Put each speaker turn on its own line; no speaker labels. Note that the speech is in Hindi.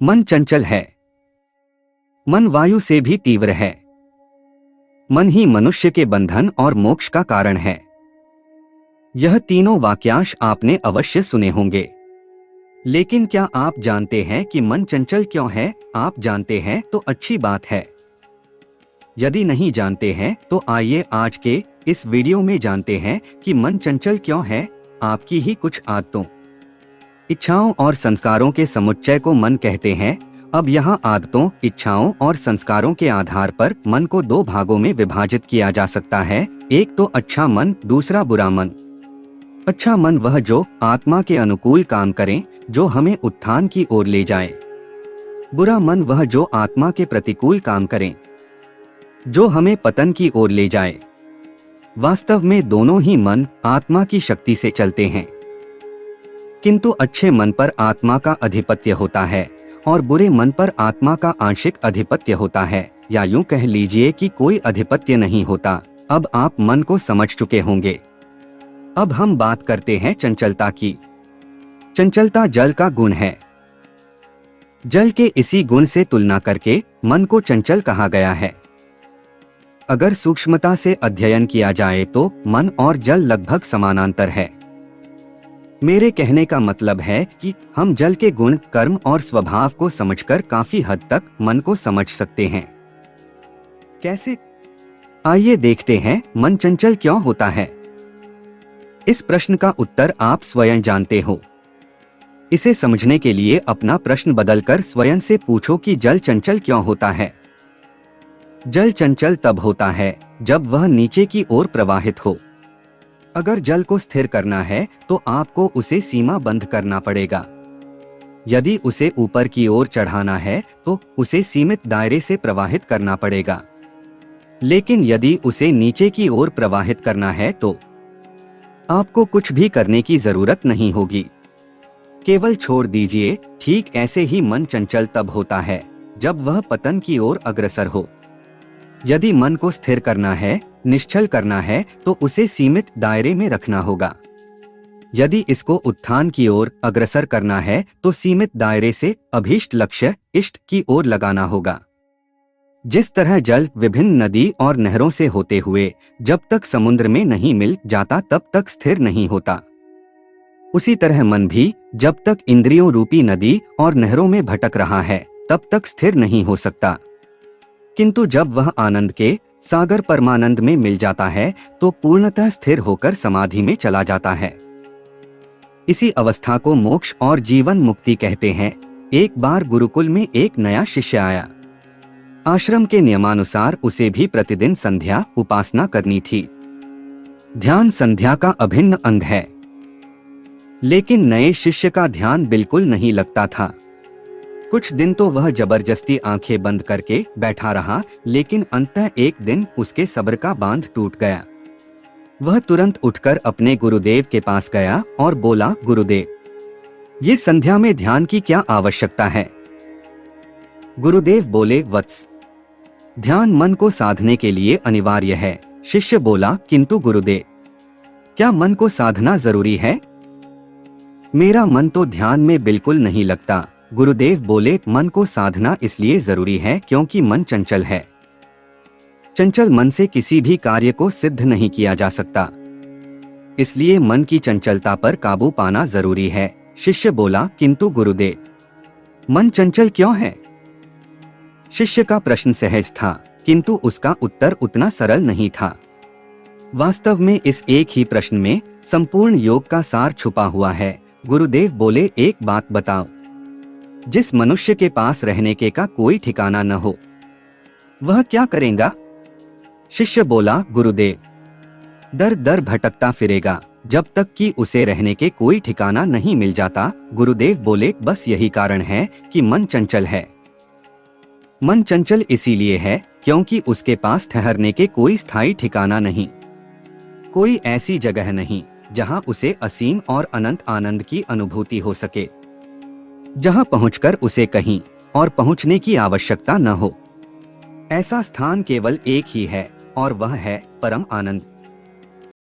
मन चंचल है। मन वायु से भी तीव्र है। मन ही मनुष्य के बंधन और मोक्ष का कारण है। यह तीनों वाक्यांश आपने अवश्य सुने होंगे। लेकिन क्या आप जानते हैं कि मन चंचल क्यों है? आप जानते हैं तो अच्छी बात है। यदि नहीं जानते हैं तो आइए आज के इस वीडियो में जानते हैं कि मन चंचल क्यों है। आपकी ही कुछ आदतों, इच्छाओं और संस्कारों के समुच्चय को मन कहते हैं। अब यहाँ आदतों, इच्छाओं और संस्कारों के आधार पर मन को दो भागों में विभाजित किया जा सकता है। एक तो अच्छा मन, दूसरा बुरा मन। अच्छा मन वह जो आत्मा के अनुकूल काम करे, जो हमें उत्थान की ओर ले जाए। बुरा मन वह जो आत्मा के प्रतिकूल काम करे, जो हमें पतन की ओर ले जाए। वास्तव में दोनों ही मन आत्मा की शक्ति से चलते हैं, किंतु अच्छे मन पर आत्मा का अधिपत्य होता है और बुरे मन पर आत्मा का आंशिक अधिपत्य होता है, या यूं कह लीजिए कि कोई अधिपत्य नहीं होता। अब आप मन को समझ चुके होंगे। अब हम बात करते हैं चंचलता की। चंचलता जल का गुण है। जल के इसी गुण से तुलना करके मन को चंचल कहा गया है। अगर सूक्ष्मता से अध्ययन किया जाए तो मन और जल लगभग समानांतर है। मेरे कहने का मतलब है कि हम जल के गुण, कर्म और स्वभाव को समझकर काफी हद तक मन को समझ सकते हैं। कैसे? आइए देखते हैं मन चंचल क्यों होता है। इस प्रश्न का उत्तर आप स्वयं जानते हो। इसे समझने के लिए अपना प्रश्न बदलकर स्वयं से पूछो कि जल चंचल क्यों होता है। जल चंचल तब होता है जब वह नीचे की ओर प्रवाहित हो। अगर जल को स्थिर करना है तो आपको उसे सीमाबद्ध करना पड़ेगा। यदि उसे ऊपर की ओर चढ़ाना है तो उसे सीमित दायरे से प्रवाहित करना पड़ेगा। लेकिन यदि उसे नीचे की ओर प्रवाहित करना है तो आपको कुछ भी करने की जरूरत नहीं होगी, केवल छोड़ दीजिए। ठीक ऐसे ही मन चंचल तब होता है जब वह पतन की ओर अग्रसर हो। यदि मन को स्थिर करना है, निश्चल करना है, तो उसे सीमित दायरे में रखना होगा। यदि इसको उत्थान की ओर अग्रसर करना है तो सीमित दायरे से अभीष्ट लक्ष्य, इष्ट की ओर लगाना होगा। जिस तरह जल विभिन्न नदी और नहरों से होते हुए जब तक समुद्र में नहीं मिल जाता तब तक स्थिर नहीं होता, उसी तरह मन भी जब तक इंद्रियों रूपी नदी और नहरों में भटक रहा है तब तक स्थिर नहीं हो सकता। किंतु जब वह आनंद के सागर परमानंद में मिल जाता है तो पूर्णतः स्थिर होकर समाधि में चला जाता है। इसी अवस्था को मोक्ष और जीवन मुक्ति कहते हैं। एक बार गुरुकुल में एक नया शिष्य आया। आश्रम के नियमानुसार उसे भी प्रतिदिन संध्या उपासना करनी थी। ध्यान संध्या का अभिन्न अंग है। लेकिन नए शिष्य का ध्यान बिल्कुल नहीं लगता था। कुछ दिन तो वह जबरदस्ती आंखें बंद करके बैठा रहा, लेकिन अंततः एक दिन उसके सब्र का बांध टूट गया। वह तुरंत उठकर अपने गुरुदेव के पास गया और बोला, गुरुदेव, ये संध्या में ध्यान की क्या आवश्यकता है? गुरुदेव बोले, वत्स, ध्यान मन को साधने के लिए अनिवार्य है। शिष्य बोला, किंतु गुरुदेव, क्या मन को साधना जरूरी है? मेरा मन तो ध्यान में बिल्कुल नहीं लगता। गुरुदेव बोले, मन को साधना इसलिए जरूरी है क्योंकि मन चंचल है। चंचल मन से किसी भी कार्य को सिद्ध नहीं किया जा सकता, इसलिए मन की चंचलता पर काबू पाना जरूरी है। शिष्य बोला, किंतु गुरुदेव, मन चंचल क्यों है? शिष्य का प्रश्न सहज था, किंतु उसका उत्तर उतना सरल नहीं था। वास्तव में इस एक ही प्रश्न में संपूर्ण योग का सार छुपा हुआ है। गुरुदेव बोले, एक बात बताओ, जिस मनुष्य के पास रहने के का कोई ठिकाना न हो, वह क्या करेगा? शिष्य बोला, गुरुदेव, दर दर भटकता फिरेगा जब तक कि उसे रहने के कोई ठिकाना नहीं मिल जाता। गुरुदेव बोले, बस यही कारण है कि मन चंचल है। मन चंचल इसीलिए है क्योंकि उसके पास ठहरने के कोई स्थायी ठिकाना नहीं, कोई ऐसी जगह नहीं जहां उसे असीम और अनंत आनंद की अनुभूति हो सके, जहां पहुंचकर उसे कहीं और पहुंचने की आवश्यकता न हो। ऐसा स्थान केवल एक ही है और वह है परम आनंद।